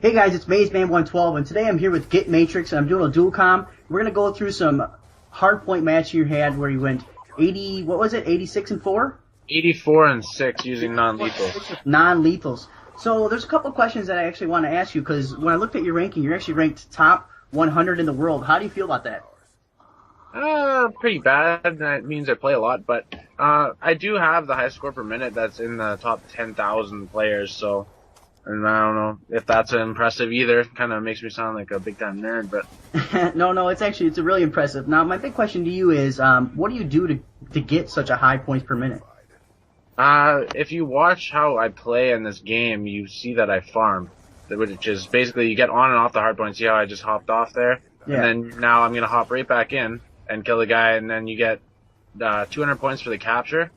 Hey guys, it's Maizeman112, and today I'm here with Get Matrix, and I'm doing a dual comm. We're going to go through some hardpoint match you had where you went 86 and 4? 84 and 6 using non-lethals. Non-lethals. So there's a couple of questions that I actually want to ask you, because when I looked at your ranking, you're actually ranked top 100 in the world. How do you feel about that? Pretty bad. That means I play a lot, but I do have the highest score per minute that's in the top 10,000 players, so... And I don't know if that's impressive either. Kind of makes me sound like a big-time nerd, but... No, it's really impressive. Now, my big question to you is, what do you do to get such a high points per minute? If you watch how I play in this game, you see that I farm. Which is basically you get on and off the hard point. See how I just hopped off there? Yeah. And then now I'm going to hop right back in and kill the guy, and then you get 200 points for the capture,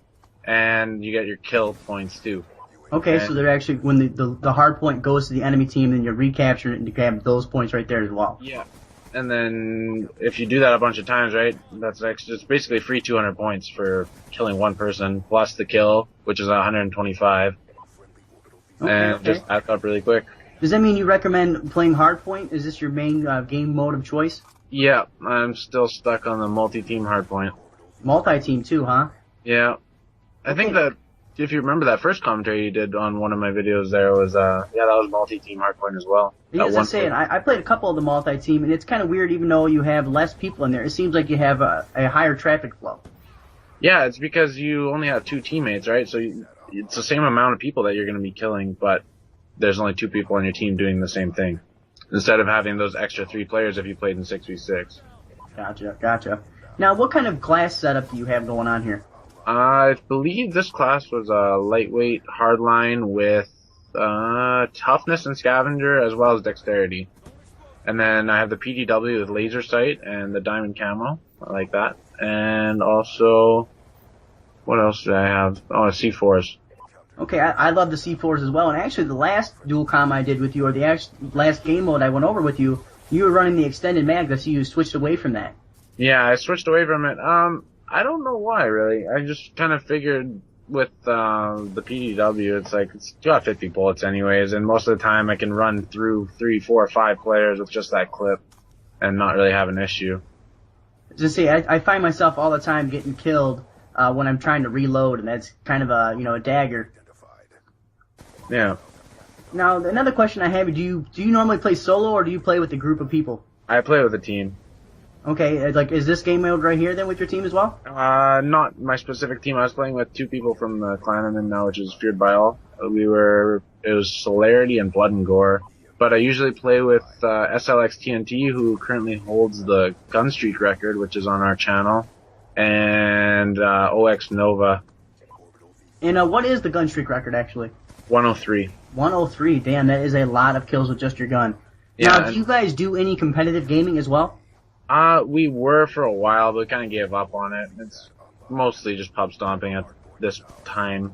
and you get your kill points too. Okay, so they're actually, when the hard point goes to the enemy team, then you recapture it and you grab those points right there as well. Yeah. And then if you do that a bunch of times, right, it's basically free 200 points for killing one person, plus the kill, which is 125. Okay. Just adds up really quick. Does that mean you recommend playing hardpoint? Is this your main game mode of choice? Yeah, I'm still stuck on the multi-team hardpoint. Multi-team too, huh? Yeah. I think that, if you remember that first commentary you did on one of my videos there was, that was multi-team hardpoint as well. As I say, I played a couple of the multi-team, and it's kind of weird even though you have less people in there. It seems like you have a higher traffic flow. Yeah, it's because you only have two teammates, right? So it's the same amount of people that you're going to be killing, but there's only two people on your team doing the same thing. Instead of having those extra 3 players if you played in 6v6. Gotcha. Now, what kind of class setup do you have going on here? I believe this class was a lightweight hardline with toughness and scavenger as well as dexterity. And then I have the PDW with laser sight and the diamond camo. I like that. And also, what else did I have? Oh, C4s. Okay, I love the C4s as well. And actually, the last dual comm I did with you, or the last game mode I went over with you, you were running the extended mag. I see you switched away from that. Yeah, I switched away from it. I don't know why, really. I just kind of figured with the PDW, it's like, it's got 50 bullets anyways, and most of the time I can run through 3, 4, 5 players with just that clip and not really have an issue. Just say, I find myself all the time getting killed when I'm trying to reload, and that's kind of a dagger. Yeah. Now, another question I have, do you normally play solo, or do you play with a group of people? I play with a team. Okay, like, is this game mode right here then with your team as well? Not my specific team. I was playing with 2 people from the clan I'm in now, which is Feared by All. It was Solarity and Blood and Gore. But I usually play with SLX TNT, who currently holds the gun streak record, which is on our channel, and OX Nova. And what is the gun streak record, actually? 103. 103, damn, that is a lot of kills with just your gun. Yeah, now, do you guys do any competitive gaming as well? We were for a while, but we kind of gave up on it. It's mostly just pub stomping at this time.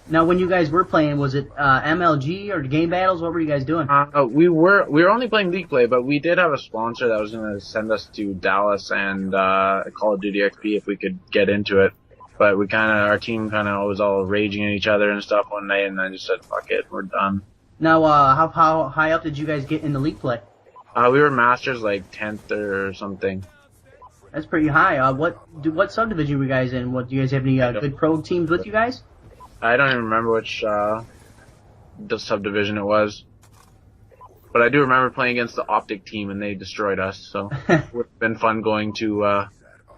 Now, when you guys were playing, was it MLG or game battles? What were you guys doing? We were only playing League Play, but we did have a sponsor that was going to send us to Dallas and Call of Duty XP if we could get into it. But our team was all raging at each other and stuff one night, and I just said, fuck it, we're done. Now, how high up did you guys get in the League Play? We were Masters, like 10th or something. That's pretty high. What subdivision were you guys in? Do you guys have any good pro teams with you guys? I don't even remember which the subdivision it was. But I do remember playing against the Optic team, and they destroyed us, so it would have been fun going to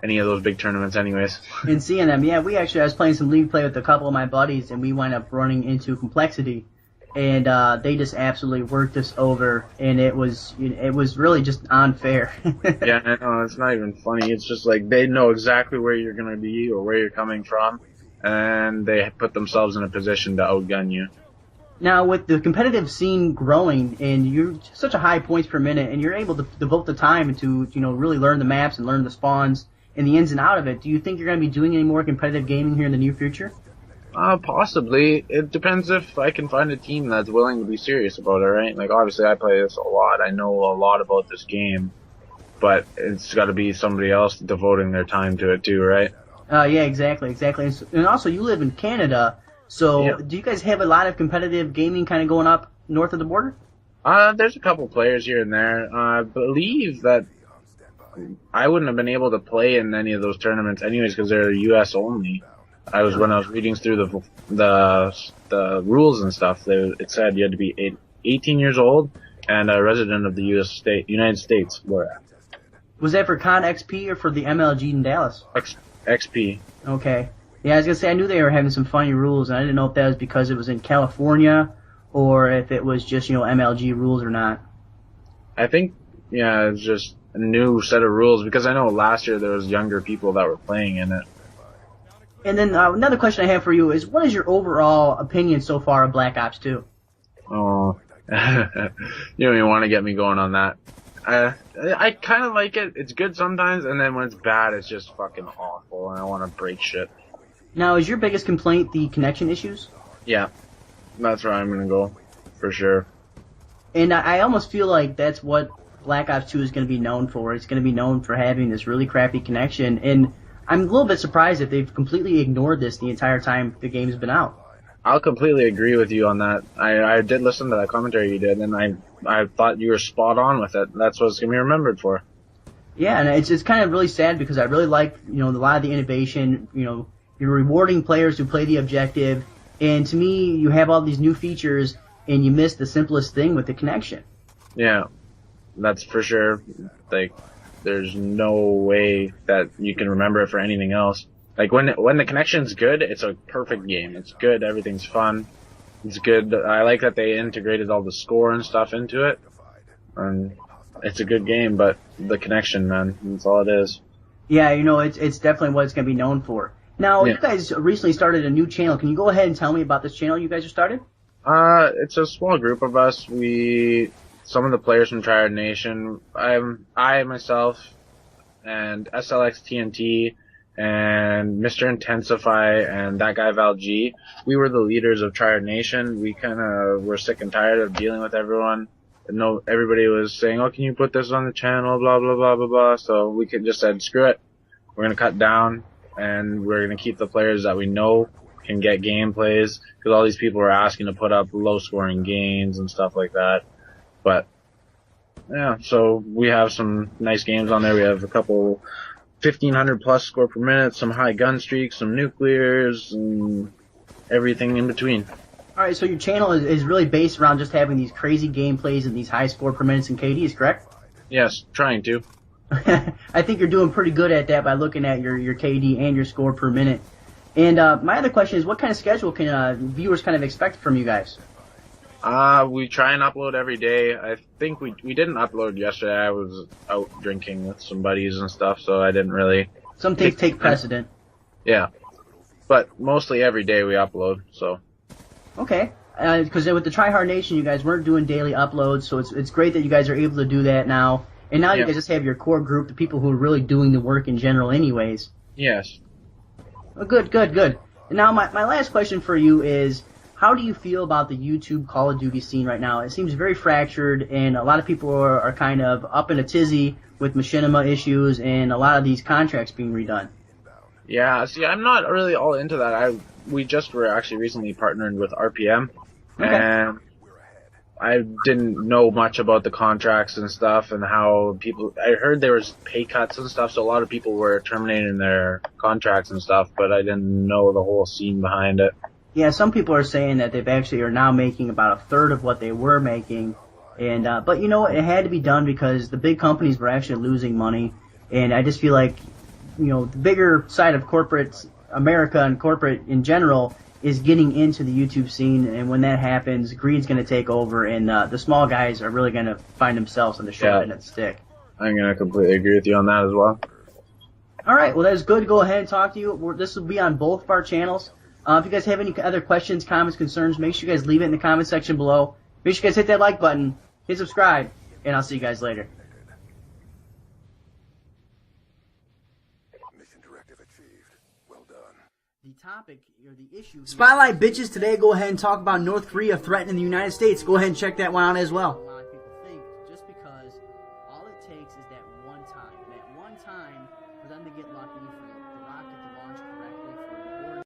any of those big tournaments anyways. And seeing them, yeah, I was playing some League Play with a couple of my buddies, and we wound up running into Complexity. And they just absolutely worked us over, and it was really just unfair. Yeah, I know, it's not even funny. It's just like they know exactly where you're going to be or where you're coming from, and they put themselves in a position to outgun you. Now, with the competitive scene growing, and you're such a high points per minute, and you're able to devote the time to really learn the maps and learn the spawns and the ins and out of it, do you think you're going to be doing any more competitive gaming here in the near future? Possibly. It depends if I can find a team that's willing to be serious about it, right? Like, obviously I play this a lot. I know a lot about this game. But it's got to be somebody else devoting their time to it too, right? Yeah, exactly. And also, you live in Canada, so yeah. Do you guys have a lot of competitive gaming kind of going up north of the border? There's a couple players here and there. I believe that I wouldn't have been able to play in any of those tournaments anyways because they're U.S. only. When I was reading through the rules and stuff, it said you had to be 18 years old and a resident of the United States. Was that for Con XP or for the MLG in Dallas? XP. Okay. Yeah, I was gonna say I knew they were having some funny rules, and I didn't know if that was because it was in California or if it was just MLG rules or not. I think it's just a new set of rules because I know last year there was younger people that were playing in it. And then another question I have for you is, what is your overall opinion so far of Black Ops 2? Oh, you don't even want to get me going on that. I kind of like it. It's good sometimes, and then when it's bad, it's just fucking awful, and I want to break shit. Now, is your biggest complaint the connection issues? Yeah, that's where I'm gonna go, for sure. And I almost feel like that's what Black Ops 2 is going to be known for. It's going to be known for having this really crappy connection, and I'm a little bit surprised that they've completely ignored this the entire time the game's been out. I'll completely agree with you on that. I did listen to that commentary you did, and I thought you were spot on with it. That's what it's going to be remembered for. Yeah, and it's kind of really sad because I really like, a lot of the innovation. You're rewarding players who play the objective, and to me, you have all these new features, and you miss the simplest thing with the connection. Yeah, that's for sure. Like, there's no way that you can remember it for anything else. Like, when the connection's good, it's a perfect game. It's good, everything's fun. It's good. I like that they integrated all the score and stuff into it. And it's a good game, but the connection, man, that's all it is. Yeah, it's definitely what it's going to be known for. Now, You guys recently started a new channel. Can you go ahead and tell me about this channel you guys have started? It's a small group of us. Some of the players from Triad Nation, I myself, and SLX TNT, and Mr. Intensify, and that guy Val G, we were the leaders of Triad Nation. We kind of were sick and tired of dealing with everyone. Everybody was saying, oh, can you put this on the channel, blah, blah, blah, blah, blah. So we just said, screw it. We're going to cut down, and we're going to keep the players that we know can get gameplays, because all these people were asking to put up low-scoring games and stuff like that. But, yeah, so we have some nice games on there. We have a couple 1,500 plus score per minute, some high gun streaks, some nuclears, and everything in between. Alright, so your channel is really based around just having these crazy gameplays and these high score per minutes and KDs, correct? Yes, trying to. I think you're doing pretty good at that by looking at your KD and your score per minute. And my other question is, what kind of schedule can viewers kind of expect from you guys? We try and upload every day. I think we didn't upload yesterday. I was out drinking with some buddies and stuff, so I didn't really... Some things take precedent. Yeah. But mostly every day we upload, so... Okay. Because with the Tryhard Nation, you guys weren't doing daily uploads, so it's great that you guys are able to do that now. And now you guys just have your core group, the people who are really doing the work in general anyways. Yes. Oh, good. And now my last question for you is, how do you feel about the YouTube Call of Duty scene right now? It seems very fractured, and a lot of people are kind of up in a tizzy with machinima issues and a lot of these contracts being redone. Yeah, see, I'm not really all into that. We just were actually recently partnered with RPM, and I didn't know much about the contracts and stuff and how I heard there was pay cuts and stuff, so a lot of people were terminating their contracts and stuff, but I didn't know the whole scene behind it. Yeah, some people are saying that they've actually are now making about a third of what they were making, and but it had to be done because the big companies were actually losing money, and I just feel like the bigger side of corporate America and corporate in general is getting into the YouTube scene, and when that happens, greed's going to take over, and the small guys are really going to find themselves on the short end of the stick. I'm going to completely agree with you on that as well. All right, well, that was good. Go ahead and talk to you. This will be on both of our channels. If you guys have any other questions, comments, concerns, make sure you guys leave it in the comment section below. Make sure you guys hit that like button, hit subscribe, and I'll see you guys later. Mission directive achieved. Well done. The topic, or the issue... Spotlight bitches, today go ahead and talk about North Korea threatening the United States. Go ahead and check that one out as well. A lot of people think just because all it takes is that one time. That one time for them to get lucky, for the rocket to launch correctly, for